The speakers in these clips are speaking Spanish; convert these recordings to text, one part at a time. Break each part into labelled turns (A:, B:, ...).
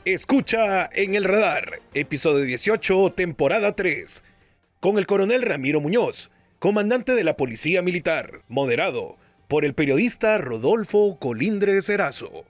A: Escucha En el Radar, episodio 18, temporada 3, con el coronel Ramiro Muñoz, comandante de la Policía Militar, moderado por el periodista Rodolfo Colindres Erazo.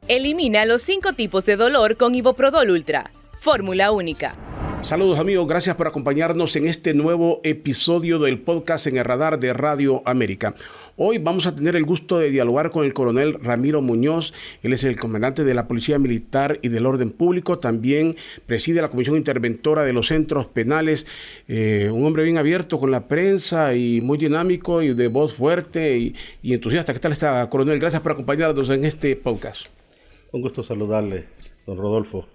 B: Elimina los 5 tipos de dolor con Iboprodol Ultra, fórmula única.
C: Saludos amigos, gracias por acompañarnos en este nuevo episodio del podcast En el Radar de Radio América. Hoy vamos a tener el gusto de dialogar con el coronel Ramiro Muñoz. Él es el comandante de la Policía Militar y del Orden Público. También preside la Comisión Interventora de los Centros Penales. Un hombre bien abierto con la prensa y muy dinámico y de voz fuerte y entusiasta. ¿Qué tal está, coronel? Gracias por acompañarnos en este podcast.
D: Un gusto saludarle, don Rodolfo.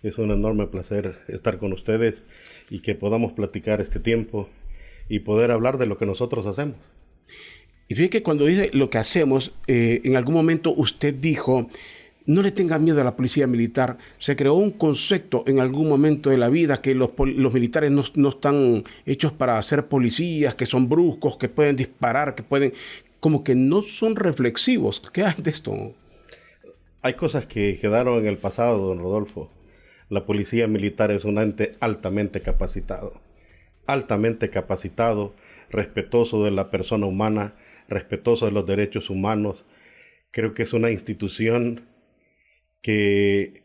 D: Es un enorme placer estar con ustedes y que podamos platicar este tiempo y poder hablar de lo que nosotros hacemos.
C: Y fíjate que cuando dice lo que hacemos, en algún momento usted dijo, no le tenga miedo a la policía militar. Se creó un concepto en algún momento de la vida que los militares no están hechos para ser policías, que son bruscos, que pueden disparar, que pueden, como que no son reflexivos. ¿Qué hay de esto?
D: Hay cosas que quedaron en el pasado, don Rodolfo. La policía militar es un ente altamente capacitado, respetuoso de la persona humana, respetuoso de los derechos humanos. Creo que es una institución que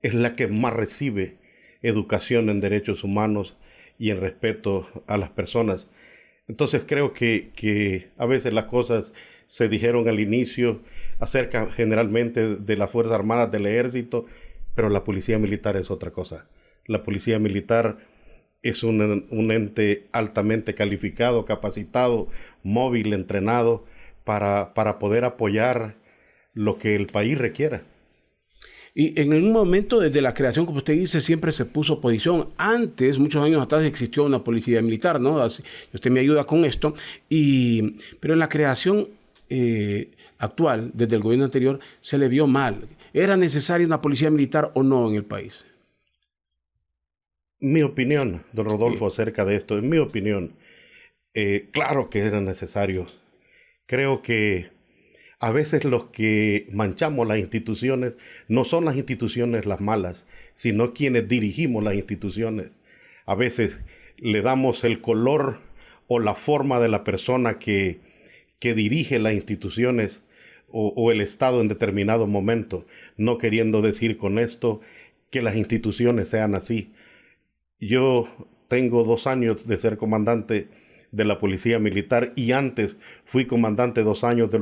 D: es la que más recibe educación en derechos humanos y en respeto a las personas. Entonces creo que a veces las cosas se dijeron al inicio acerca generalmente de las Fuerzas Armadas, del Ejército, pero la policía militar es otra cosa. La policía militar es un ente altamente calificado, capacitado, móvil, entrenado para poder apoyar lo que el país requiera.
C: Y en un momento desde la creación, como usted dice, siempre se puso oposición. Antes, muchos años atrás, existió una policía militar, ¿no? Así, usted me ayuda con esto. Pero en la creación actual, desde el gobierno anterior, se le vio mal. ¿Era necesaria una policía militar o no en el país?
D: Mi opinión, don Rodolfo, acerca de esto, en mi opinión, claro que era necesario. Creo que a veces los que manchamos las instituciones no son las instituciones las malas, sino quienes dirigimos las instituciones. A veces le damos el color o la forma de la persona que dirige las instituciones o el Estado en determinado momento, no queriendo decir con esto que las instituciones sean así. Yo tengo 2 años de ser comandante de la Policía Militar y antes fui comandante 2 años de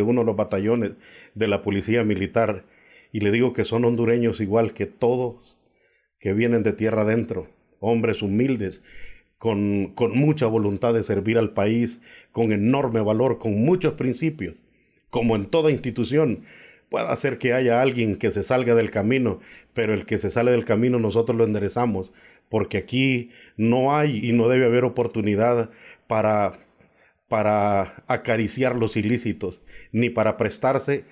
D: uno de los batallones de la Policía Militar, y le digo que son hondureños igual que todos que vienen de tierra adentro, hombres humildes, con mucha voluntad de servir al país, con enorme valor, con muchos principios. Como en toda institución, puede hacer que haya alguien que se salga del camino, pero el que se sale del camino nosotros lo enderezamos, porque aquí no hay y no debe haber oportunidad para acariciar los ilícitos, ni para prestarse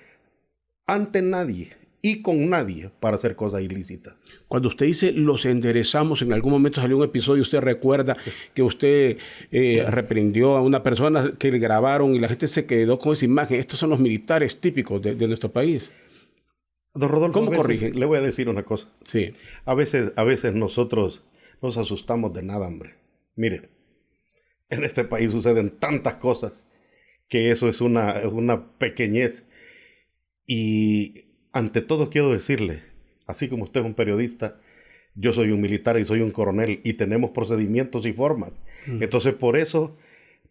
D: ante nadie y con nadie para hacer cosas ilícitas.
C: Cuando usted dice los enderezamos, en algún momento salió un episodio, usted recuerda que usted reprendió a una persona que le grabaron y la gente se quedó con esa imagen. Estos son los militares típicos de nuestro país.
D: Don Rodolfo,
C: ¿cómo corrigen?
D: Le voy a decir una cosa.
C: Sí.
D: A veces nosotros nos asustamos de nada, hombre. Mire, en este país suceden tantas cosas que eso es una pequeñez. Y ante todo quiero decirle, así como usted es un periodista, yo soy un militar y soy un coronel y tenemos procedimientos y formas. Entonces por eso,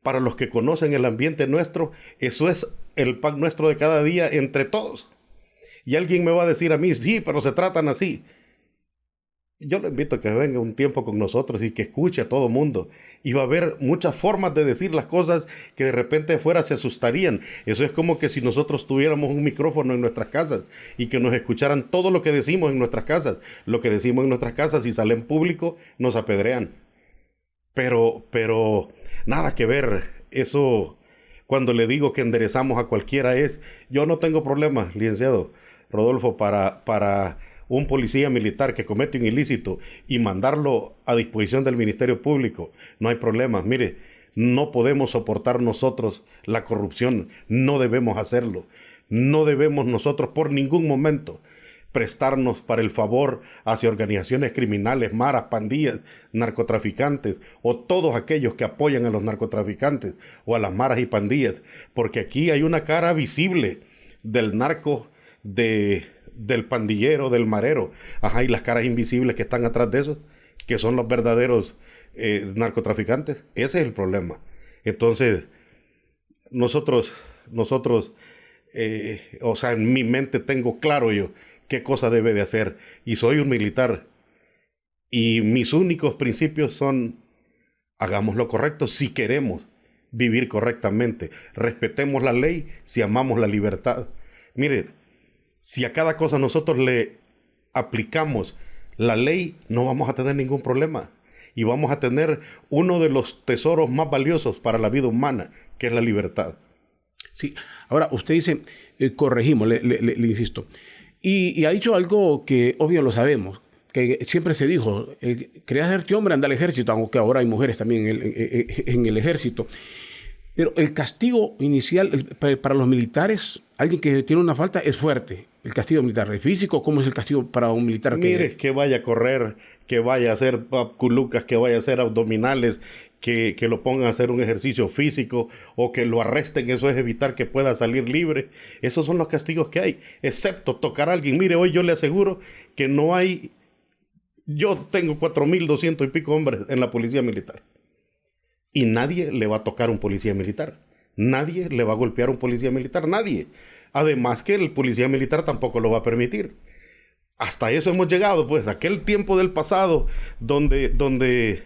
D: para los que conocen el ambiente nuestro, eso es el pan nuestro de cada día entre todos. Y alguien me va a decir a mí, sí, pero se tratan así. Yo le invito a que venga un tiempo con nosotros y que escuche a todo mundo. Y va a haber muchas formas de decir las cosas que de repente afuera se asustarían. Eso es como que si nosotros tuviéramos un micrófono en nuestras casas y que nos escucharan todo lo que decimos en nuestras casas. Lo que decimos en nuestras casas, si sale en público, nos apedrean. Pero nada que ver. Eso, cuando le digo que enderezamos a cualquiera yo no tengo problema, licenciado Rodolfo, para un policía militar que comete un ilícito y mandarlo a disposición del Ministerio Público. No hay problema. Mire, no podemos soportar nosotros la corrupción. No debemos hacerlo. No debemos nosotros por ningún momento. prestarnos para el favor hacia organizaciones criminales, maras, pandillas, narcotraficantes o todos aquellos que apoyan a los narcotraficantes o a las maras y pandillas, porque aquí hay una cara visible del narco, del pandillero, del marero, y las caras invisibles que están atrás de eso, que son los verdaderos narcotraficantes. Ese es el problema. Entonces, nosotros, o sea, en mi mente tengo claro yo qué cosa debe de hacer, y soy un militar, y mis únicos principios son: hagamos lo correcto si queremos vivir correctamente, respetemos la ley si amamos la libertad. Mire, si a cada cosa nosotros le aplicamos la ley, no vamos a tener ningún problema, y vamos a tener uno de los tesoros más valiosos para la vida humana, que es la libertad.
C: Sí, ahora usted dice, corregimos, le insisto, y ha dicho algo que obvio lo sabemos, que siempre se dijo, quería hacerte hombre, anda al ejército, aunque ahora hay mujeres también en el ejército. Pero el castigo inicial para los militares, alguien que tiene una falta, es fuerte. El castigo militar es físico. ¿Cómo es el castigo para un militar?
D: Mire, que vaya a correr, que vaya a hacer culucas, que vaya a hacer abdominales, que lo pongan a hacer un ejercicio físico o que lo arresten, eso es evitar que pueda salir libre. Esos son los castigos que hay, excepto tocar a alguien. Mire, hoy yo le aseguro que no hay... Yo tengo 4,200 y pico hombres en la policía militar. Y nadie le va a tocar a un policía militar. Nadie le va a golpear a un policía militar. Nadie. Además que el policía militar tampoco lo va a permitir. Hasta eso hemos llegado, pues, aquel tiempo del pasado donde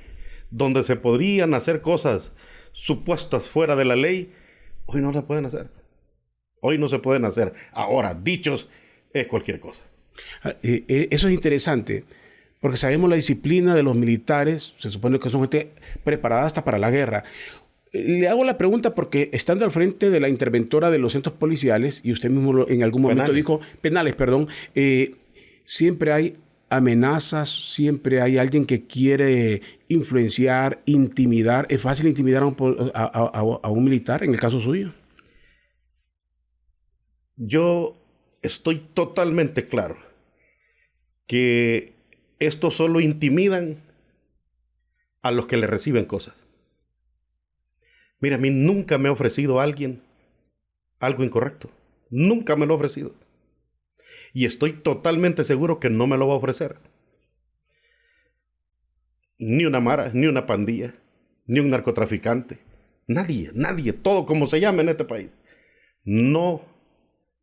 D: se podrían hacer cosas supuestas fuera de la ley, hoy no las pueden hacer. Hoy no se pueden hacer. Ahora, dichos es cualquier cosa.
C: Eso es interesante, porque sabemos la disciplina de los militares, se supone que son gente preparada hasta para la guerra. Le hago la pregunta porque estando al frente de la interventora de los centros policiales, y usted mismo en algún momento dijo, penales, perdón, siempre hay amenazas, siempre hay alguien que quiere influenciar, intimidar. ¿Es fácil intimidar a un militar en el caso suyo?
D: Yo estoy totalmente claro que estos solo intimidan a los que le reciben cosas. Mira, a mí nunca me ha ofrecido alguien algo incorrecto. Nunca me lo ha ofrecido. Y estoy totalmente seguro que no me lo va a ofrecer. Ni una mara, ni una pandilla, ni un narcotraficante. Nadie, todo como se llama en este país, no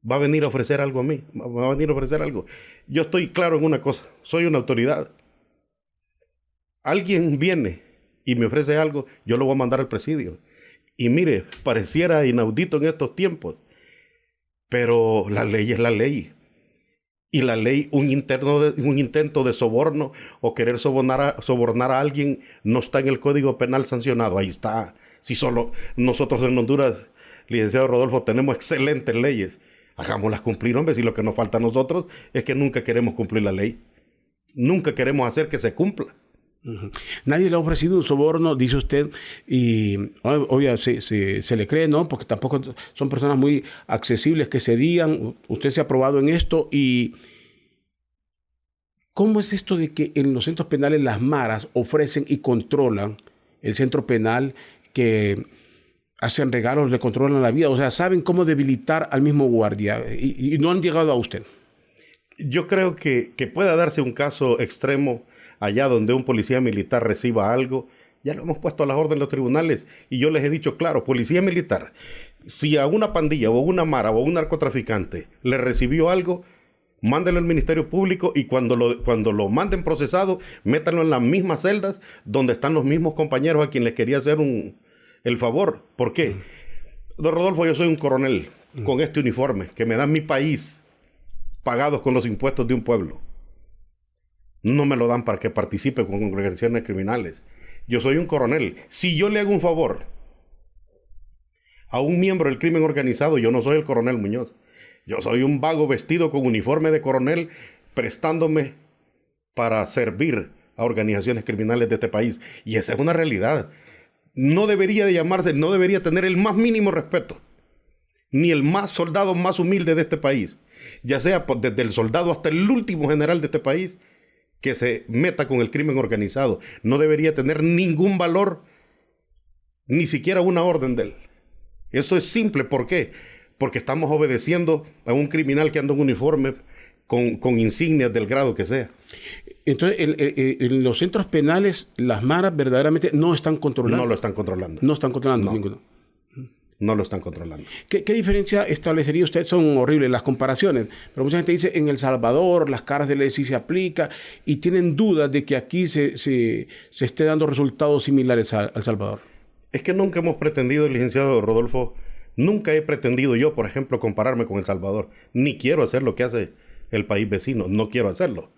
D: va a venir a ofrecer algo a mí. Va a venir a ofrecer algo. Yo estoy claro en una cosa. Soy una autoridad. Alguien viene y me ofrece algo, yo lo voy a mandar al presidio. Y mire, pareciera inaudito en estos tiempos, pero la ley es la ley. Y la ley, un intento de soborno o querer sobornar a alguien no está en el Código Penal sancionado. Ahí está. Si solo nosotros en Honduras, licenciado Rodolfo, tenemos excelentes leyes. Hagámoslas cumplir, hombre. Si lo que nos falta a nosotros es que nunca queremos cumplir la ley. Nunca queremos hacer que se cumpla.
C: Uh-huh. Nadie le ha ofrecido un soborno, dice usted, y obvio se le cree, ¿no? Porque tampoco son personas muy accesibles que se digan. Usted se ha probado en esto. Y ¿cómo es esto de que en los centros penales las maras ofrecen y controlan el centro penal, que hacen regalos, le controlan la vida? O sea, saben cómo debilitar al mismo guardia y no han llegado a usted.
D: Yo creo que pueda darse un caso extremo allá donde un policía militar reciba algo. Ya lo hemos puesto a las órdenes de los tribunales y yo les he dicho claro, policía militar, si a una pandilla o a una mara o a un narcotraficante le recibió algo, mándelo al Ministerio Público y cuando lo manden procesado, métanlo en las mismas celdas donde están los mismos compañeros a quien les quería hacer el favor. ¿Por qué? Don Rodolfo, yo soy un coronel con este uniforme que me da mi país, pagados con los impuestos de un pueblo. No me lo dan para que participe con congregaciones criminales. Yo soy un coronel. Si yo le hago un favor a un miembro del crimen organizado, yo no soy el coronel Muñoz. Yo soy un vago vestido con uniforme de coronel, prestándome para servir a organizaciones criminales de este país. Y esa es una realidad. No debería de llamarse, no debería tener el más mínimo respeto, ni el más soldado más humilde de este país, ya sea desde el soldado hasta el último general de este país, que se meta con el crimen organizado. No debería tener ningún valor, ni siquiera una orden de él. Eso es simple. ¿Por qué? Porque estamos obedeciendo a un criminal que anda en uniforme con insignias del grado que sea.
C: Entonces, en los centros penales, las maras verdaderamente no están controlando.
D: No lo están controlando.
C: No están controlando
D: No.
C: ninguno.
D: No lo están controlando.
C: ¿Qué diferencia establecería usted? Son horribles las comparaciones, pero mucha gente dice en El Salvador las cárceles sí se aplica y tienen dudas de que aquí se esté dando resultados similares a El Salvador.
D: Es que nunca hemos pretendido, licenciado Rodolfo, nunca he pretendido yo, por ejemplo, compararme con El Salvador. Ni quiero hacer lo que hace el país vecino, no quiero hacerlo.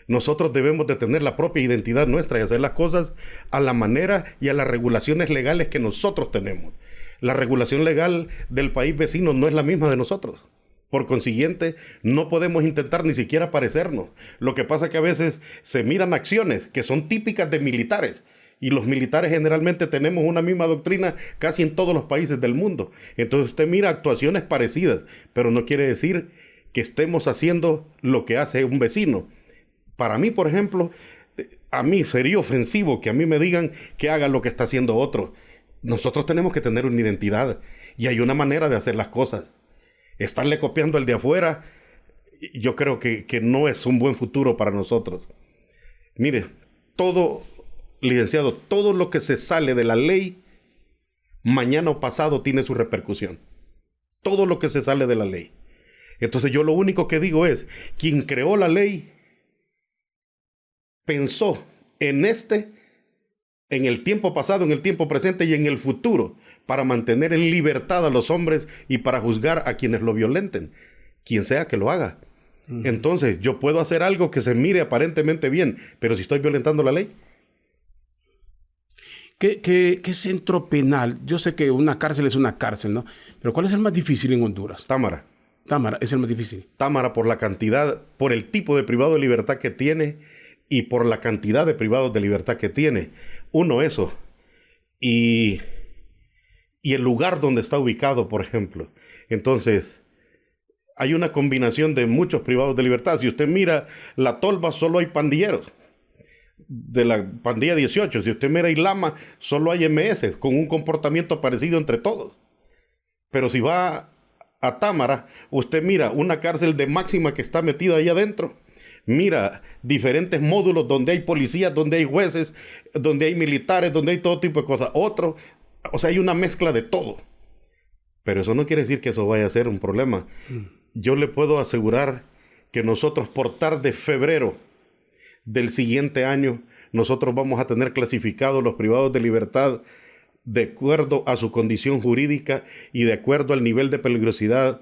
D: Nosotros debemos de tener la propia identidad nuestra y hacer las cosas a la manera y a las regulaciones legales que nosotros tenemos. La regulación legal del país vecino no es la misma de nosotros. Por consiguiente, no podemos intentar ni siquiera parecernos. Lo que pasa es que a veces se miran acciones que son típicas de militares. Y los militares generalmente tenemos una misma doctrina casi en todos los países del mundo. Entonces usted mira actuaciones parecidas, pero no quiere decir que estemos haciendo lo que hace un vecino. Para mí, por ejemplo, a mí sería ofensivo que a mí me digan que haga lo que está haciendo otro. Nosotros tenemos que tener una identidad y hay una manera de hacer las cosas. Estarle copiando al de afuera, yo creo que no es un buen futuro para nosotros. Mire, licenciado, todo lo que se sale de la ley, mañana o pasado tiene su repercusión. Todo lo que se sale de la ley. Entonces yo lo único que digo es, quien creó la ley, pensó en el tiempo pasado, en el tiempo presente y en el futuro, para mantener en libertad a los hombres y para juzgar a quienes lo violenten, quien sea que lo haga. Entonces, yo puedo hacer algo que se mire aparentemente bien, pero si estoy violentando la ley.
C: ¿Qué centro penal? Yo sé que una cárcel es una cárcel, ¿no? Pero ¿cuál es el más difícil en Honduras?
D: Támara.
C: Támara es el más difícil.
D: Támara por la cantidad, por el tipo de privado de libertad que tiene y por la cantidad de privados de libertad que tiene. Uno, eso. Y el lugar donde está ubicado, por ejemplo. Entonces, hay una combinación de muchos privados de libertad. Si usted mira La Tolva, solo hay pandilleros. De la pandilla 18. Si usted mira Ilama, solo hay MS, con un comportamiento parecido entre todos. Pero si va a Támara, usted mira una cárcel de máxima que está metida ahí adentro. Mira diferentes módulos donde hay policías, donde hay jueces, donde hay militares, donde hay todo tipo de cosas. O sea, hay una mezcla de todo. Pero eso no quiere decir que eso vaya a ser un problema. Yo le puedo asegurar que nosotros por tarde febrero del siguiente año, nosotros vamos a tener clasificados los privados de libertad de acuerdo a su condición jurídica y de acuerdo al nivel de peligrosidad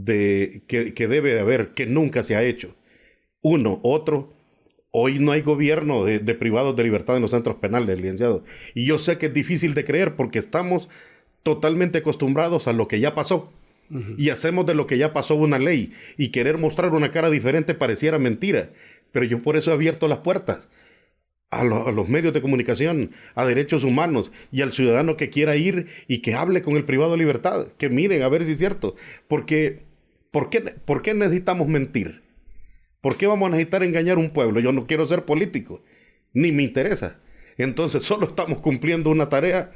D: que debe de haber, que nunca se ha hecho. Hoy no hay gobierno de privados de libertad en los centros penales, licenciado. Y yo sé que es difícil de creer porque estamos totalmente acostumbrados a lo que ya pasó. Y hacemos de lo que ya pasó una ley. Y querer mostrar una cara diferente pareciera mentira. Pero yo por eso he abierto las puertas a los medios de comunicación, a derechos humanos y al ciudadano que quiera ir y que hable con el privado de libertad. Que miren a ver si es cierto. Porque, ¿por qué necesitamos mentir? ¿Por qué vamos a necesitar engañar a un pueblo? Yo no quiero ser político, ni me interesa. Entonces solo estamos cumpliendo una tarea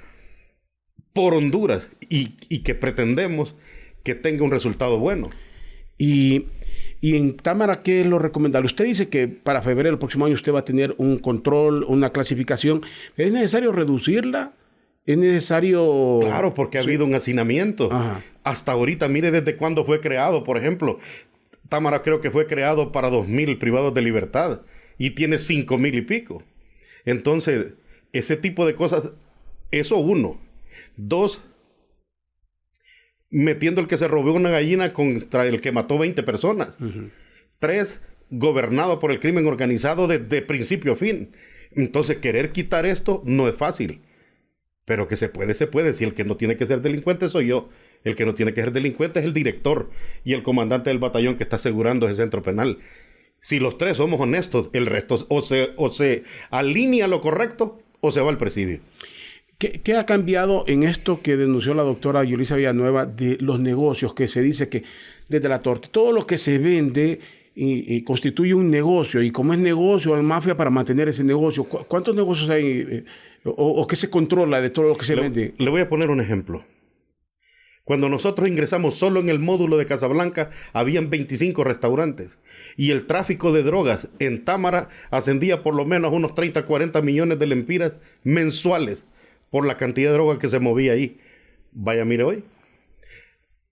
D: por Honduras y que pretendemos que tenga un resultado bueno.
C: Y en Támara, ¿qué es lo recomendable? Usted dice que para febrero del próximo año usted va a tener un control, una clasificación. ¿Es necesario reducirla? ¿Es necesario...?
D: Claro, porque ha habido un hacinamiento.
C: Ajá.
D: Hasta ahorita, mire desde cuándo fue creado, por ejemplo. Támara creo que fue creado para 2,000 privados de libertad y tiene 5,000 y pico. Entonces, ese tipo de cosas, eso uno. Dos, metiendo el que se robó una gallina contra el que mató 20 personas. Tres, gobernado por el crimen organizado desde principio a fin. Entonces, querer quitar esto no es fácil. Pero que se puede, se puede. Si el que no tiene que ser delincuente soy yo. El que no tiene que ser delincuente es el director y el comandante del batallón que está asegurando ese centro penal. Si los tres somos honestos, el resto o se alinea lo correcto o se va al presidio.
C: ¿Qué ha cambiado en esto que denunció la doctora Yulisa Villanueva de los negocios que se dice que desde la torta. Todo lo que se vende y constituye un negocio. Y como es negocio, hay mafia para mantener ese negocio. ¿Cuántos negocios hay o qué se controla de todo lo que se vende?
D: Le voy a poner un ejemplo. Cuando nosotros ingresamos solo en el módulo de Casablanca, habían 25 restaurantes. Y el tráfico de drogas en Támara ascendía por lo menos a unos 30, 40 millones de lempiras mensuales por la cantidad de droga que se movía ahí. Vaya, mire hoy.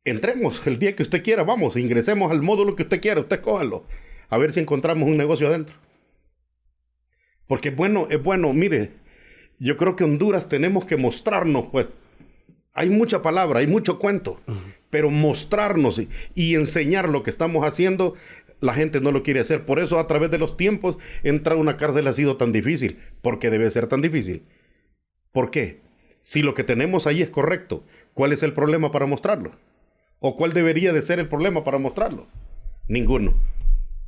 D: Entremos el día que usted quiera, vamos, ingresemos al módulo que usted quiera, usted cójalo. A ver si encontramos un negocio adentro. Porque es bueno, mire, yo creo que Honduras tenemos que mostrarnos, pues. Hay mucha palabra, hay mucho cuento, pero mostrarnos y enseñar lo que estamos haciendo, la gente no lo quiere hacer. Por eso a través de los tiempos entrar a una cárcel ha sido tan difícil. ¿Por qué debe ser tan difícil? ¿Por qué? Si lo que tenemos ahí es correcto, ¿cuál es el problema para mostrarlo? ¿O cuál debería de ser el problema para mostrarlo? Ninguno.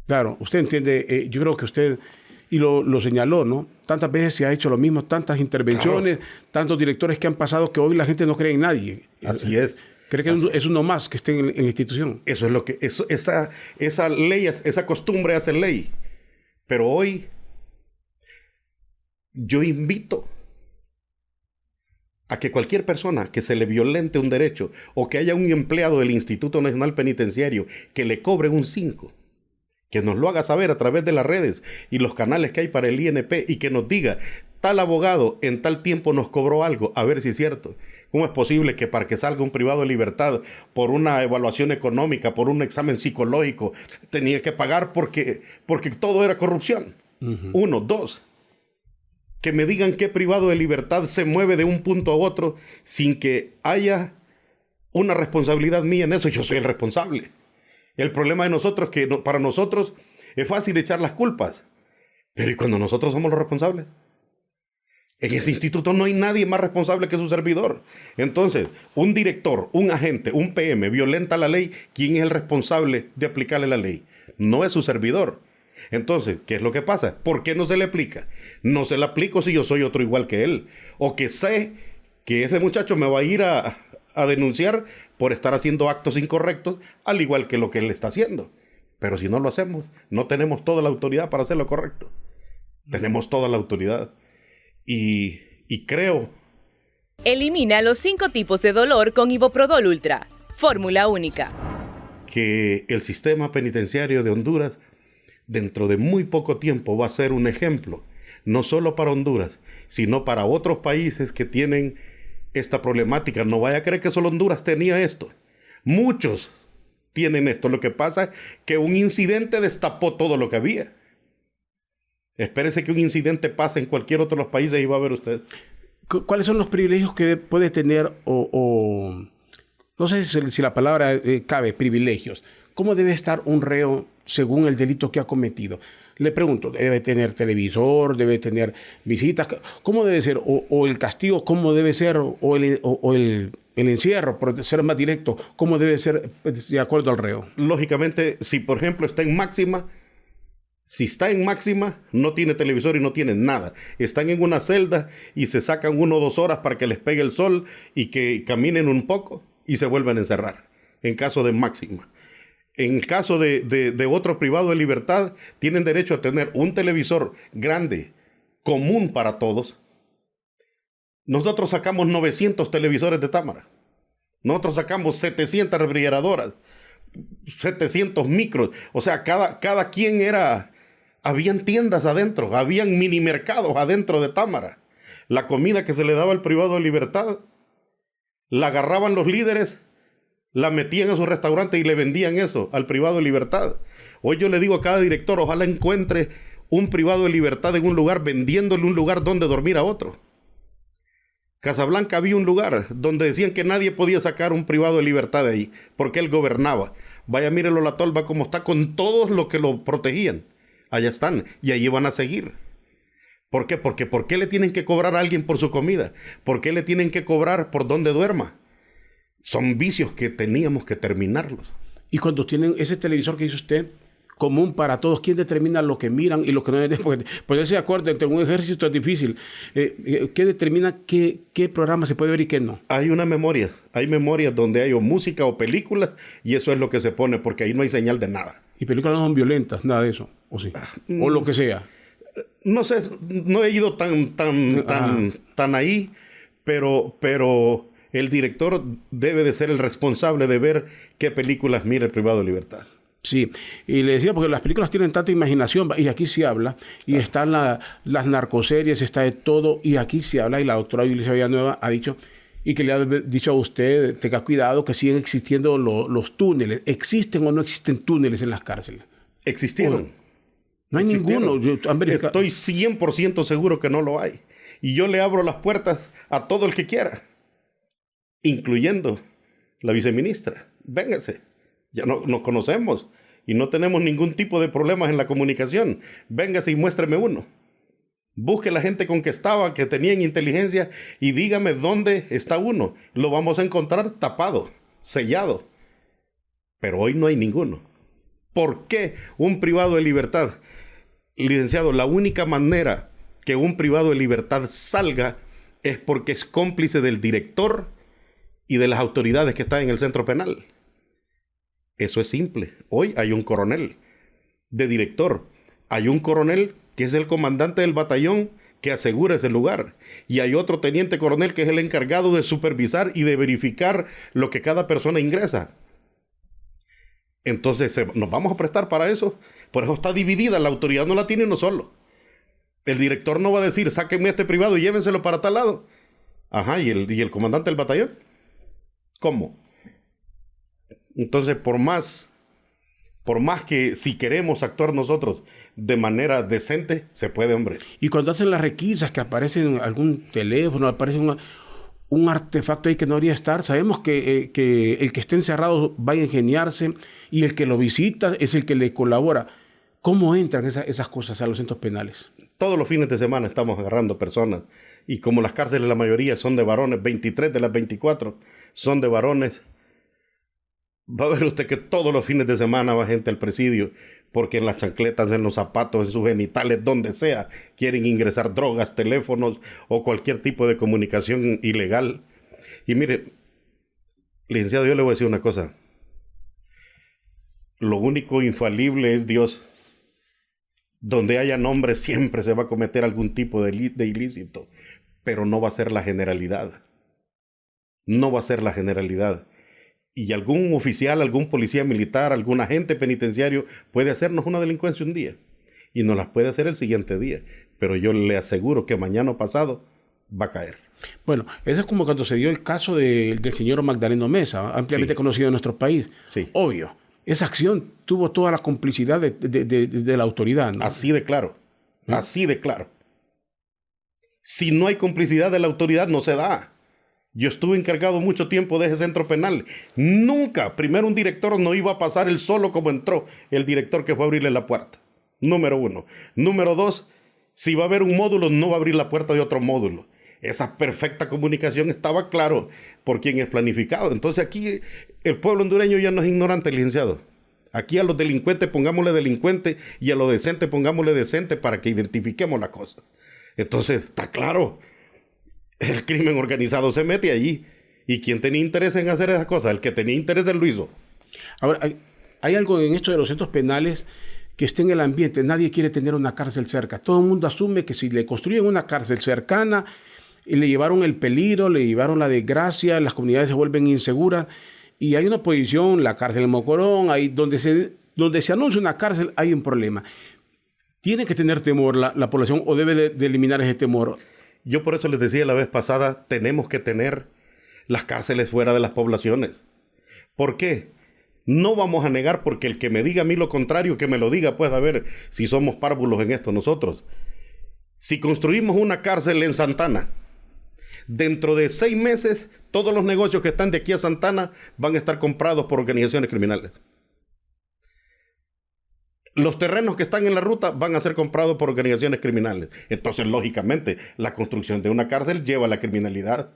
C: Claro, usted entiende, yo creo que usted, y lo señaló, ¿no? Tantas veces se ha hecho lo mismo, tantas intervenciones, claro, tantos directores que han pasado que hoy la gente no cree en nadie.
D: Así es.
C: Cree que es uno más que esté en la institución.
D: Eso es lo que, esa ley, esa costumbre hace ley. Pero hoy yo invito a que cualquier persona que se le violente un derecho o que haya un empleado del Instituto Nacional Penitenciario que le cobre un 5, que nos lo haga saber a través de las redes y los canales que hay para el INP y que nos diga, tal abogado en tal tiempo nos cobró algo, a ver si es cierto. ¿Cómo es posible que para que salga un privado de libertad por una evaluación económica, por un examen psicológico, tenía que pagar porque todo era corrupción? 1, 2. Que me digan qué privado de libertad se mueve de un punto a otro sin que haya una responsabilidad mía en eso. Yo soy el responsable. El problema de nosotros es que para nosotros es fácil echar las culpas. Pero ¿y cuando nosotros somos los responsables? En ese instituto no hay nadie más responsable que su servidor. Entonces, un director, un agente, un PM violenta la ley, ¿quién es el responsable de aplicarle la ley? No es su servidor. Entonces, ¿qué es lo que pasa? ¿Por qué no se le aplica? No se le aplico si yo soy otro igual que él. O que sé que ese muchacho me va a ir a denunciar por estar haciendo actos incorrectos, al igual que lo que él está haciendo. Pero si no lo hacemos, no tenemos toda la autoridad para hacer lo correcto. Tenemos toda la autoridad. Y creo...
B: Elimina los 5 tipos de dolor con Iboprodol Ultra. Fórmula única.
D: Que el sistema penitenciario de Honduras dentro de muy poco tiempo va a ser un ejemplo, no solo para Honduras, sino para otros países que tienen esta problemática. No vaya a creer que solo Honduras tenía esto. Muchos tienen esto. Lo que pasa es que un incidente destapó todo lo que había. Espérese que un incidente pase en cualquier otro de los países y va a ver usted.
C: ¿Cuáles son los privilegios que puede tener no sé si la palabra cabe, privilegios? ¿Cómo debe estar un reo según el delito que ha cometido? Le pregunto, ¿debe tener televisor? ¿Debe tener visitas? ¿Cómo debe ser? ¿O el castigo cómo debe ser? ¿O el encierro, por ser más directo, cómo debe ser de acuerdo al reo?
D: Lógicamente, si por ejemplo está en máxima, no tiene televisor y no tiene nada. Están en una celda y se sacan 1 o 2 horas para que les pegue el sol y que caminen un poco y se vuelven a encerrar, en caso de máxima. En caso de otro privado de libertad, tienen derecho a tener un televisor grande, común para todos. Nosotros sacamos 900 televisores de Támara. Nosotros sacamos 700 refrigeradoras, 700 micros. O sea, cada quien era... Habían tiendas adentro, habían mini mercados adentro de Támara. La comida que se le daba al privado de libertad, la agarraban los líderes, la metían en su restaurante y le vendían eso al privado de libertad. Hoy yo le digo a cada director, ojalá encuentre un privado de libertad en un lugar vendiéndole un lugar donde dormir a otro. Casablanca había un lugar donde decían que nadie podía sacar un privado de libertad de ahí, porque él gobernaba. Vaya, mírelo la tolva como está con todos los que lo protegían. Allá están y allí van a seguir. ¿Por qué? Porque ¿por qué le tienen que cobrar a alguien por su comida? ¿Por qué le tienen que cobrar por donde duerma? Son vicios que teníamos que terminarlos.
C: Y cuando tienen ese televisor que dice usted, común para todos. ¿Quién determina lo que miran y lo que no? Porque ponerse de acuerdo entre un ejército es difícil. ¿Qué determina qué programa se puede ver y qué no?
D: Hay una memoria. Hay memorias donde hay o música o películas y eso es lo que se pone porque ahí no hay señal de nada.
C: Y películas no son violentas, nada de eso, ¿o sí? O lo que sea.
D: No sé, no he ido tan ahí, pero el director debe de ser el responsable de ver qué películas mira el privado de libertad.
C: Sí, y le decía porque las películas tienen tanta imaginación, y aquí se habla, y están las narcoseries, está de todo, y aquí se habla, y la doctora Yulisa Villanueva ha dicho, y que le ha dicho a usted, tenga cuidado, que siguen existiendo los túneles. ¿Existen o no existen túneles en las cárceles?
D: Existieron.
C: No hay ninguno.
D: Estoy 100% seguro que no lo hay. Y yo le abro las puertas a todo el que quiera, incluyendo la viceministra. Véngase. Ya no nos conocemos y no tenemos ningún tipo de problemas en la comunicación. Véngase y muéstreme uno. Busque la gente con que estaba, que tenían inteligencia y dígame dónde está uno. Lo vamos a encontrar tapado, sellado. Pero hoy no hay ninguno. ¿Por qué un privado de libertad? Licenciado, la única manera que un privado de libertad salga es porque es cómplice del director y de las autoridades que están en el centro penal. Eso es simple. Hoy hay un coronel de director. Hay un coronel que es el comandante del batallón que asegura ese lugar. Y hay otro teniente coronel que es el encargado de supervisar y de verificar lo que cada persona ingresa. Entonces, ¿nos vamos a prestar para eso? Por eso está dividida. La autoridad no la tiene uno solo. El director no va a decir, sáquenme a este privado y llévenselo para tal lado. Ajá, ¿y el comandante del batallón? ¿Cómo? Entonces, por más que si queremos actuar nosotros de manera decente, se puede, hombre.
C: Y cuando hacen las requisas, que aparece en algún teléfono, aparece un artefacto ahí que no debería estar, sabemos que el que esté encerrado va a ingeniarse y el que lo visita es el que le colabora. ¿Cómo entran esas cosas a los centros penales?
D: Todos los fines de semana estamos agarrando personas y como las cárceles la mayoría son de varones, 23 de las 24 son de varones. Va a ver usted que todos los fines de semana va gente al presidio porque en las chancletas, en los zapatos, en sus genitales, donde sea, quieren ingresar drogas, teléfonos o cualquier tipo de comunicación ilegal. Y mire, licenciado, yo le voy a decir una cosa. Lo único infalible es Dios. Donde haya nombres siempre se va a cometer algún tipo de ilícito, pero no va a ser la generalidad. No va a ser la generalidad. Y algún oficial, algún policía militar, algún agente penitenciario puede hacernos una delincuencia un día y nos las puede hacer el siguiente día. Pero yo le aseguro que mañana o pasado va a caer.
C: Bueno, eso es como cuando se dio el caso del señor Magdaleno Mesa, ampliamente conocido en nuestro país.
D: Sí.
C: Obvio, esa acción tuvo toda la complicidad de la autoridad, ¿no?
D: Así de claro. Así de claro. Si no hay complicidad de la autoridad, no se da. Yo estuve encargado mucho tiempo de ese centro penal. Nunca, primero un director no iba a pasar él solo como entró el director que fue a abrirle la puerta. Número 1. Número 2, si va a haber un módulo, no va a abrir la puerta de otro módulo. Esa perfecta comunicación estaba claro por quién es planificado. Entonces aquí el pueblo hondureño ya no es ignorante, licenciado. Aquí a los delincuentes pongámosle delincuente y a los decentes pongámosle decente para que identifiquemos la cosa. Entonces está claro. El crimen organizado se mete allí. ¿Y quién tenía interés en hacer esas cosas? El que tenía interés él lo hizo.
C: Ahora, hay algo en esto de los centros penales que esté en el ambiente. Nadie quiere tener una cárcel cerca. Todo el mundo asume que si le construyen una cárcel cercana y le llevaron el peligro, le llevaron la desgracia, las comunidades se vuelven inseguras. Y hay una oposición, la cárcel de Mocorón, ahí donde se anuncia una cárcel hay un problema. ¿Tiene que tener temor la población o debe de eliminar ese temor?
D: Yo por eso les decía la vez pasada, tenemos que tener las cárceles fuera de las poblaciones. ¿Por qué? No vamos a negar porque el que me diga a mí lo contrario, que me lo diga, pues a ver si somos párvulos en esto nosotros. Si construimos una cárcel en Santana, dentro de 6 meses, todos los negocios que están de aquí a Santana van a estar comprados por organizaciones criminales. Los terrenos que están en la ruta van a ser comprados por organizaciones criminales. Entonces, lógicamente, la construcción de una cárcel lleva a la criminalidad.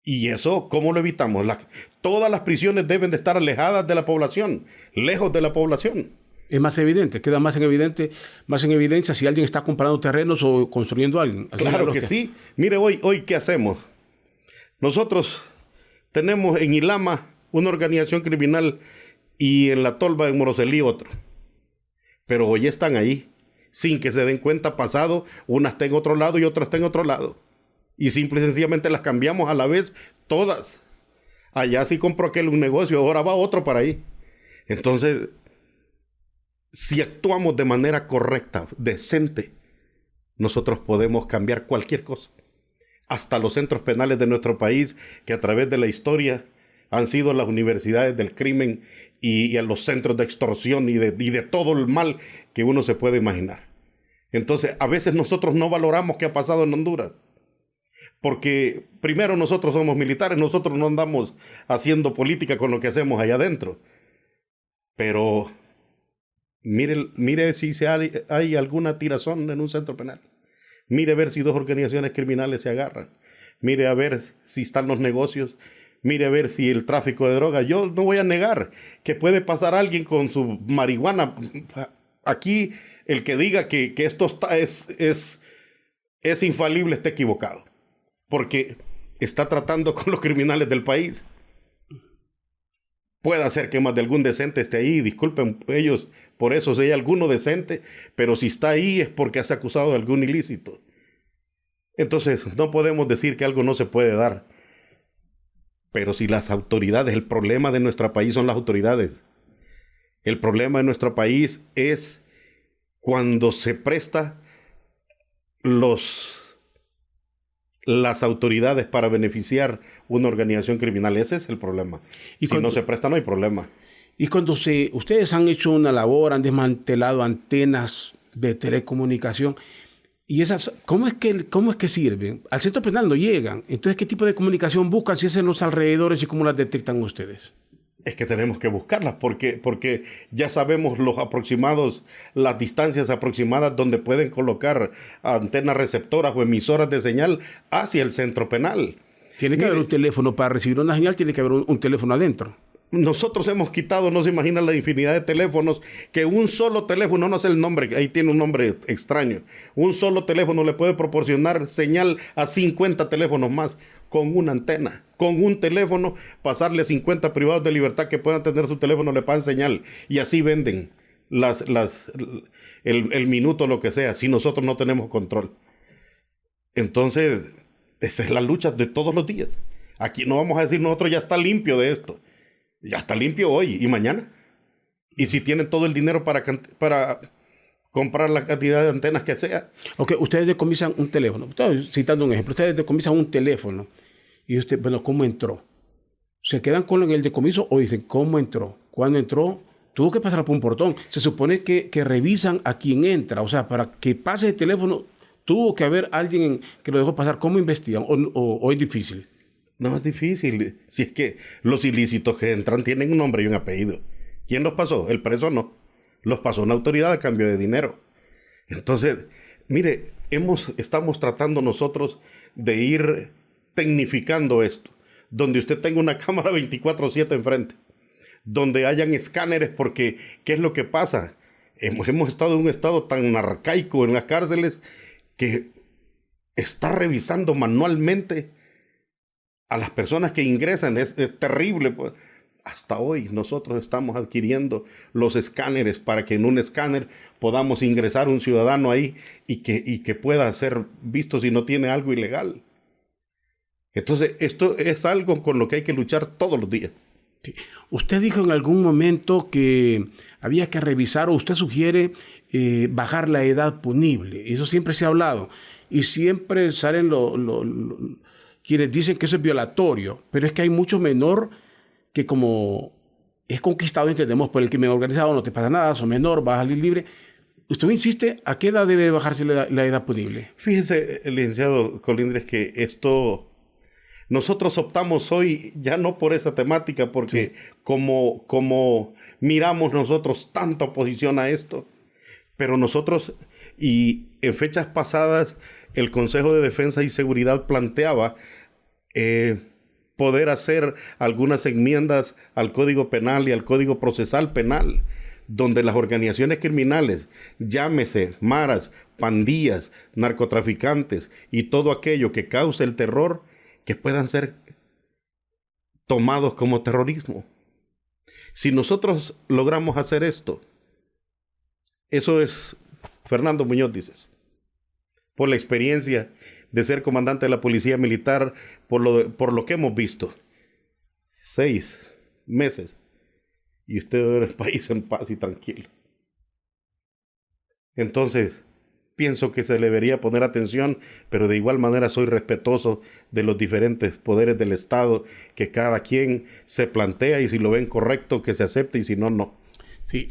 D: Y eso, ¿cómo lo evitamos? Todas las prisiones deben de estar alejadas de la población, lejos de la población.
C: Es más evidente, queda más en evidencia si alguien está comprando terrenos o construyendo algo.
D: Claro que sí. Mire, hoy ¿qué hacemos? Nosotros tenemos en Ilama una organización criminal y en La Tolva, en Moroselí, otro. Pero hoy están ahí, sin que se den cuenta pasado, una está en otro lado y otra está en otro lado. Y simple y sencillamente las cambiamos a la vez todas. Allá sí compró aquel un negocio, ahora va otro para ahí. Entonces, si actuamos de manera correcta, decente, nosotros podemos cambiar cualquier cosa. Hasta los centros penales de nuestro país, que a través de la historia han sido las universidades del crimen y a los centros de extorsión y de todo el mal que uno se puede imaginar. Entonces, a veces nosotros no valoramos qué ha pasado en Honduras. Porque primero nosotros somos militares, nosotros no andamos haciendo política con lo que hacemos allá adentro. Pero mire si hay alguna tirazón en un centro penal. Mire a ver si dos organizaciones criminales se agarran. Mire a ver si están los negocios. Mire a ver si el tráfico de drogas. Yo no voy a negar que puede pasar alguien con su marihuana. Aquí el que diga que esto es infalible está equivocado. Porque está tratando con los criminales del país. Puede ser que más de algún decente esté ahí. Disculpen ellos por eso, si hay alguno decente. Pero si está ahí es porque se ha acusado de algún ilícito. Entonces no podemos decir que algo no se puede dar. Pero si las autoridades, el problema de nuestro país son las autoridades. El problema de nuestro país es cuando se presta las autoridades para beneficiar una organización criminal. Ese es el problema. Y si no se presta, no hay problema.
C: Y cuando ustedes han hecho una labor, han desmantelado antenas de telecomunicación, y esas, ¿cómo es que sirven? Al centro penal no llegan. Entonces, ¿qué tipo de comunicación buscan si es en los alrededores y cómo las detectan ustedes?
D: Es que tenemos que buscarlas porque ya sabemos los aproximados, las distancias aproximadas donde pueden colocar antenas receptoras o emisoras de señal hacia el centro penal.
C: Tiene que haber un teléfono para recibir una señal, tiene que haber un teléfono adentro.
D: Nosotros hemos quitado, no se imaginan la infinidad de teléfonos, que un solo teléfono, no sé el nombre, ahí tiene un nombre extraño, un solo teléfono le puede proporcionar señal a 50 teléfonos más con una antena. Con un teléfono, pasarle a 50 privados de libertad que puedan tener su teléfono, le pagan señal y así venden el minuto, lo que sea, si nosotros no tenemos control. Entonces, esa es la lucha de todos los días. Aquí no vamos a decir nosotros ya está limpio de esto. Ya está limpio hoy y mañana. Y si tienen todo el dinero para comprar la cantidad de antenas que sea.
C: Ok, ustedes decomisan un teléfono. Estoy citando un ejemplo. Ustedes decomisan un teléfono. Y usted, bueno, ¿cómo entró? ¿Se quedan con el decomiso o dicen cómo entró? ¿Cuándo entró? Tuvo que pasar por un portón. Se supone que revisan a quién entra. O sea, para que pase el teléfono, tuvo que haber alguien que lo dejó pasar. ¿Cómo investigan? ¿O es difícil?
D: No, es difícil. Si es que los ilícitos que entran tienen un nombre y un apellido. ¿Quién los pasó? El preso no. Los pasó una autoridad a cambio de dinero. Entonces, mire, estamos tratando nosotros de ir tecnificando esto. Donde usted tenga una cámara 24/7 enfrente. Donde hayan escáneres, porque ¿qué es lo que pasa? Hemos estado en un estado tan arcaico en las cárceles que está revisando manualmente a las personas que ingresan. Es terrible, pues. Hasta hoy nosotros estamos adquiriendo los escáneres para que en un escáner podamos ingresar un ciudadano ahí y que pueda ser visto si no tiene algo ilegal. Entonces, esto es algo con lo que hay que luchar todos los días.
C: Sí. Usted dijo en algún momento que había que revisar, o usted sugiere bajar la edad punible. Eso siempre se ha hablado. Y siempre salen quienes dicen que eso es violatorio. Pero es que hay mucho menor que, como es conquistado, entendemos, por el crimen organizado, no te pasa nada, sos menor, vas a salir libre. Usted me insiste, ¿a qué edad debe bajarse la edad punible?
D: Fíjese, licenciado Colindres, que esto... Nosotros optamos hoy ya no por esa temática, porque sí, como miramos nosotros tanta oposición a esto, pero nosotros, y en fechas pasadas, el Consejo de Defensa y Seguridad planteaba poder hacer algunas enmiendas al Código Penal y al Código Procesal Penal, donde las organizaciones criminales, llámese maras, pandillas, narcotraficantes y todo aquello que cause el terror, que puedan ser tomados como terrorismo. Si nosotros logramos hacer esto, eso es, Fernando Muñoz, dices, por la experiencia de ser comandante de la Policía Militar, por lo que hemos visto. 6 meses y usted ve el país en paz y tranquilo. Entonces, pienso que se le debería poner atención, pero de igual manera soy respetuoso de los diferentes poderes del Estado, que cada quien se plantea y si lo ven correcto, que se acepte y si no, no.
C: Sí,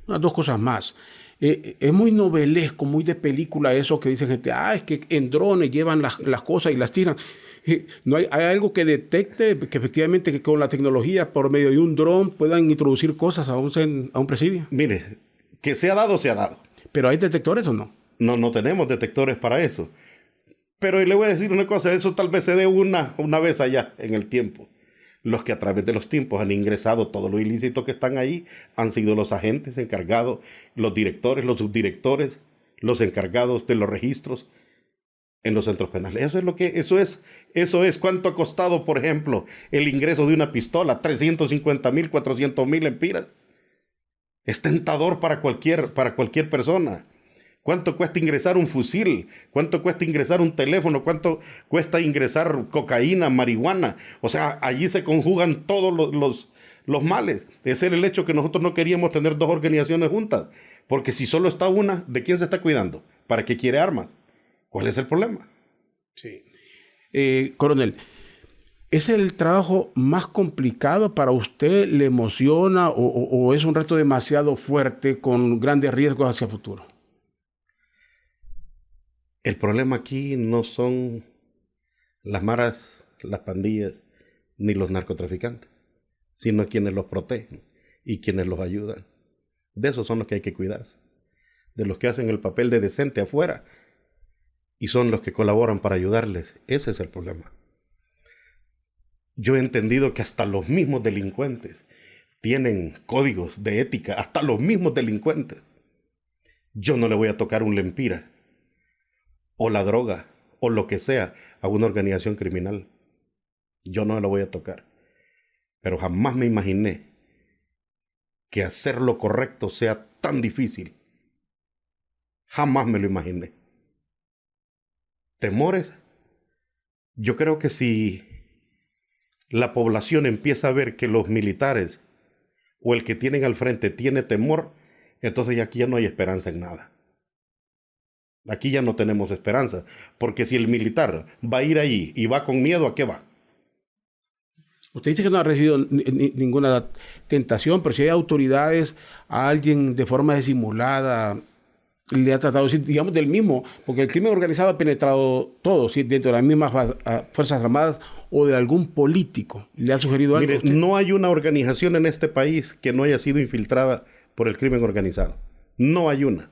C: unas 2 cosas más. Es muy novelesco, muy de película eso que dicen gente, es que en drones llevan las cosas y las tiran. ¿No hay algo que detecte que efectivamente que con la tecnología por medio de un dron puedan introducir cosas a un presidio?
D: Mire, que se ha dado, se ha dado.
C: ¿Pero hay detectores o no?
D: No tenemos detectores para eso. Pero le voy a decir una cosa, eso tal vez se dé una vez allá en el tiempo. Los que a través de los tiempos han ingresado todo lo ilícito que están ahí han sido los agentes encargados, los directores, los subdirectores, los encargados de los registros en los centros penales. Eso es cuánto ha costado, por ejemplo, el ingreso de una pistola, 350,000, 400,000 lempiras. Es tentador para cualquier persona. ¿Cuánto cuesta ingresar un fusil? ¿Cuánto cuesta ingresar un teléfono? ¿Cuánto cuesta ingresar cocaína, marihuana? O sea, allí se conjugan todos los males. Ese es el hecho que nosotros no queríamos tener 2 organizaciones juntas. Porque si solo está una, ¿de quién se está cuidando? ¿Para qué quiere armas? ¿Cuál es el problema?
C: Sí. Coronel, ¿es el trabajo más complicado para usted? ¿Le emociona o es un reto demasiado fuerte con grandes riesgos hacia el futuro?
D: El problema aquí no son las maras, las pandillas, ni los narcotraficantes, sino quienes los protegen y quienes los ayudan. De esos son los que hay que cuidarse. De los que hacen el papel de decente afuera y son los que colaboran para ayudarles. Ese es el problema. Yo he entendido que hasta los mismos delincuentes tienen códigos de ética, hasta los mismos delincuentes. Yo no le voy a tocar un lempira o la droga o lo que sea a una organización criminal. Yo no lo voy a tocar. Pero jamás me imaginé que hacer lo correcto sea tan difícil. Jamás me lo imaginé. ¿Temores? Yo creo que si la población empieza a ver que los militares o el que tienen al frente tiene temor, entonces ya aquí ya no hay esperanza en nada. Aquí ya no tenemos esperanza, porque si el militar va a ir allí y va con miedo, ¿a qué va?
C: Usted dice que no ha recibido ninguna tentación, pero si hay autoridades, a alguien de forma disimulada le ha tratado, digamos, del mismo, porque el crimen organizado ha penetrado todo, ¿sí? Dentro de las mismas Fuerzas Armadas o de algún político. ¿Le ha sugerido algo?
D: Mire, no hay una organización en este país que no haya sido infiltrada por el crimen organizado. No hay una.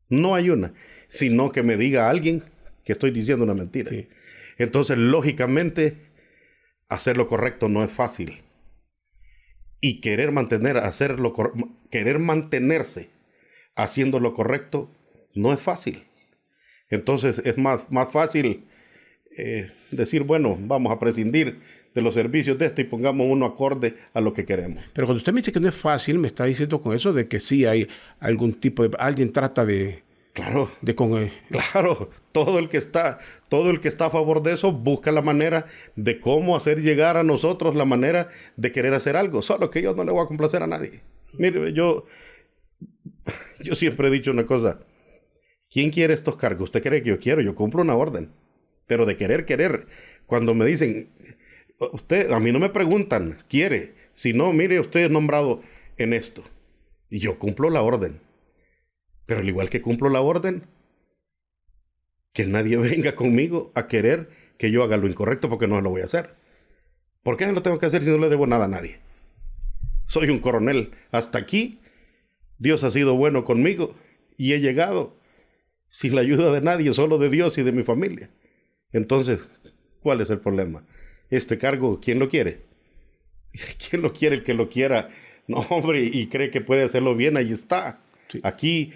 D: No hay una. Sino que me diga alguien que estoy diciendo una mentira. Sí. Entonces, lógicamente, hacer lo correcto no es fácil. Y querer mantenerse haciendo lo correcto no es fácil. Entonces es más fácil decir, bueno, vamos a prescindir de los servicios de esto y pongamos uno acorde a lo que queremos.
C: Pero cuando usted me dice que no es fácil, me está diciendo con eso de que sí hay algún tipo de... Alguien trata de...
D: Claro, claro, todo el que está a favor de eso busca la manera de cómo hacer llegar a nosotros la manera de querer hacer algo. Solo que yo no le voy a complacer a nadie. Mire, yo siempre he dicho una cosa. ¿Quién quiere estos cargos? ¿Usted cree que yo quiero? Yo cumplo una orden. Pero de querer. Cuando me dicen, a mí no me preguntan, ¿quiere? Si no, mire, usted es nombrado en esto. Y yo cumplo la orden. Pero al igual que cumplo la orden, que nadie venga conmigo a querer que yo haga lo incorrecto porque no lo voy a hacer. ¿Por qué lo tengo que hacer si no le debo nada a nadie? Soy un coronel. Hasta aquí, Dios ha sido bueno conmigo y he llegado sin la ayuda de nadie, solo de Dios y de mi familia. Entonces, ¿cuál es el problema? Este cargo, ¿quién lo quiere? ¿Quién lo quiere? El que lo quiera No, hombre, y cree que puede hacerlo bien, ahí está. Sí. Aquí,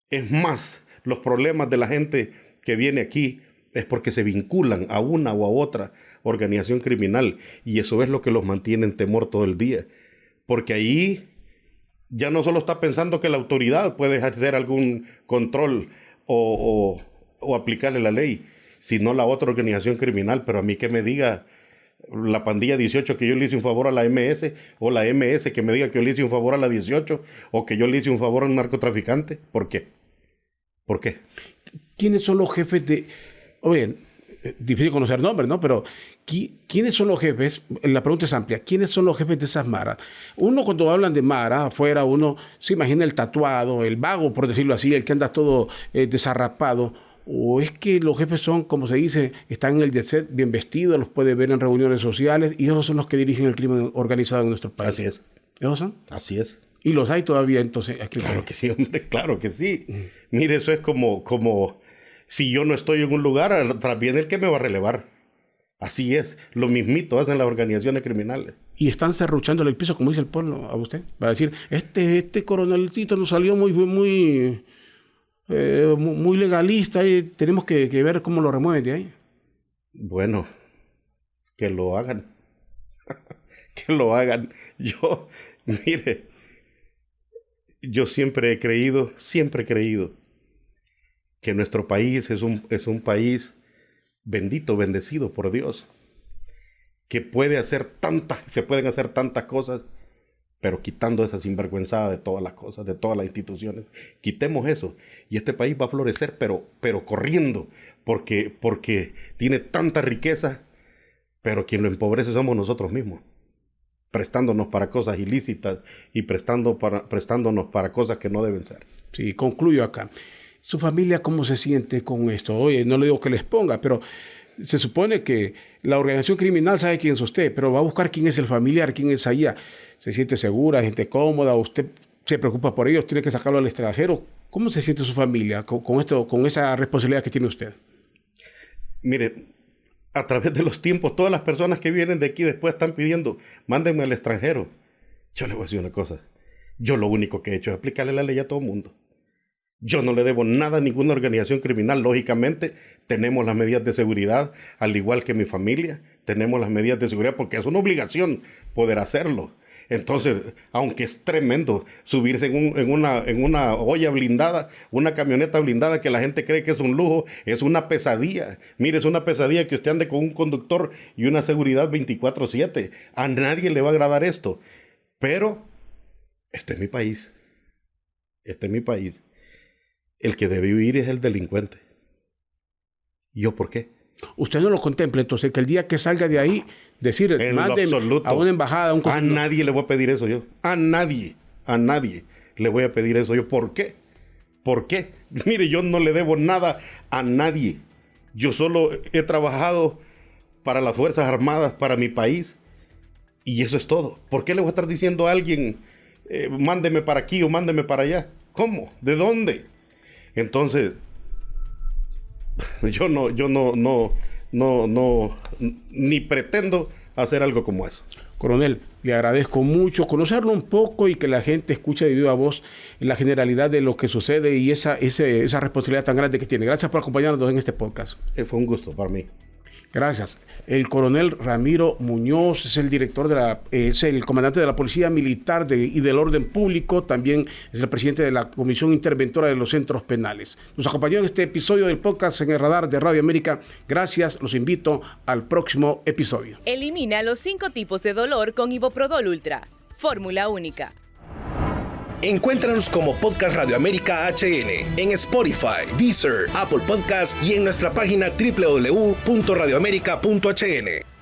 D: es más, los problemas de la gente que viene aquí es porque se vinculan a una o a otra organización criminal, y eso es lo que los mantiene en temor todo el día. Porque ahí ya no solo está pensando que la autoridad puede ejercer algún control o aplicarle la ley, sino la otra organización criminal. Pero a mí que me diga la pandilla 18 que yo le hice un favor a la MS, o la MS que me diga que yo le hice un favor a la 18, o que yo le hice un favor a un narcotraficante. ¿Por qué? ¿Por qué?
C: ¿Quiénes son los jefes de...? Oye, difícil conocer nombres, ¿no? Pero ¿quiénes son los jefes? La pregunta es amplia. ¿Quiénes son los jefes de esas maras? Uno, cuando hablan de mara afuera, uno se imagina el tatuado, el vago, por decirlo así, el que anda todo desarrapado. ¿O es que los jefes son, como se dice, están en el jet set, bien vestidos, los puede ver en reuniones sociales, y esos son los que dirigen el crimen organizado en nuestro país?
D: Así es.
C: ¿Esos son?
D: Así es.
C: ¿Y los hay todavía entonces aquí?
D: Claro que sí, hombre, claro que sí. Mire, eso es como si yo no estoy en un lugar, atrás viene el que me va a relevar. Así es, lo mismito hacen las organizaciones criminales.
C: Y están serruchándole el piso, como dice el pueblo, a usted, para decir, este coronelcito nos salió muy legalista, y tenemos que ver cómo lo remueven de ahí.
D: Bueno, que lo hagan. Que lo hagan. Mire, yo siempre he creído que nuestro país es un país bendito, bendecido por Dios, que se pueden hacer tantas cosas, pero quitando esa sinvergüenzada de todas las cosas, de todas las instituciones. Quitemos eso y este país va a florecer, pero corriendo, porque tiene tanta riqueza, pero quien lo empobrece somos nosotros mismos, prestándonos para cosas ilícitas y prestándonos para cosas que no deben ser.
C: Sí, concluyo acá. ¿Su familia cómo se siente con esto? Oye, no le digo que les ponga, pero se supone que la organización criminal sabe quién es usted, pero va a buscar quién es el familiar, quién es allá. ¿Se siente segura, gente cómoda? ¿Usted se preocupa por ellos? ¿Tiene que sacarlo al extranjero? ¿Cómo se siente su familia con esto, con esa responsabilidad que tiene usted?
D: Mire, a través de los tiempos, todas las personas que vienen de aquí después están pidiendo, mándenme al extranjero. Yo le voy a decir una cosa. Yo lo único que he hecho es aplicarle la ley a todo el mundo. Yo no le debo nada a ninguna organización criminal. Lógicamente, tenemos las medidas de seguridad, al igual que mi familia. Tenemos las medidas de seguridad porque es una obligación poder hacerlo. Entonces, aunque es tremendo subirse en una olla blindada, una camioneta blindada que la gente cree que es un lujo, es una pesadilla. Mire, es una pesadilla que usted ande con un conductor y una seguridad 24/7. A nadie le va a agradar esto. Pero, este es mi país. Este es mi país. El que debe vivir es el delincuente. ¿Yo por qué?
C: Usted no lo contempla, entonces, que el día que salga de ahí, decir, manden a una embajada, a un
D: consulado. A nadie le voy a pedir eso yo. A nadie le voy a pedir eso yo. ¿Por qué? ¿Por qué? Mire, yo no le debo nada a nadie. Yo solo he trabajado para las Fuerzas Armadas, para mi país, y eso es todo. ¿Por qué le voy a estar diciendo a alguien, mándeme para aquí o mándeme para allá? ¿Cómo? ¿De dónde? Entonces, yo no, ni pretendo hacer algo como eso.
C: Coronel, le agradezco mucho conocerlo un poco y que la gente escuche de viva voz la generalidad de lo que sucede y esa responsabilidad tan grande que tiene. Gracias por acompañarnos en este podcast.
D: Fue un gusto para mí.
C: Gracias. El coronel Ramiro Muñoz es el director es el comandante de la Policía Militar y del Orden Público. También es el presidente de la Comisión Interventora de los Centros Penales. Nos acompañó en este episodio del podcast en el radar de Radio América. Gracias. Los invito al próximo episodio.
B: Elimina los 5 tipos de dolor con Iboprodol Ultra. Fórmula única.
A: Encuéntranos como Podcast Radio América HN en Spotify, Deezer, Apple Podcasts y en nuestra página www.radioamerica.hn.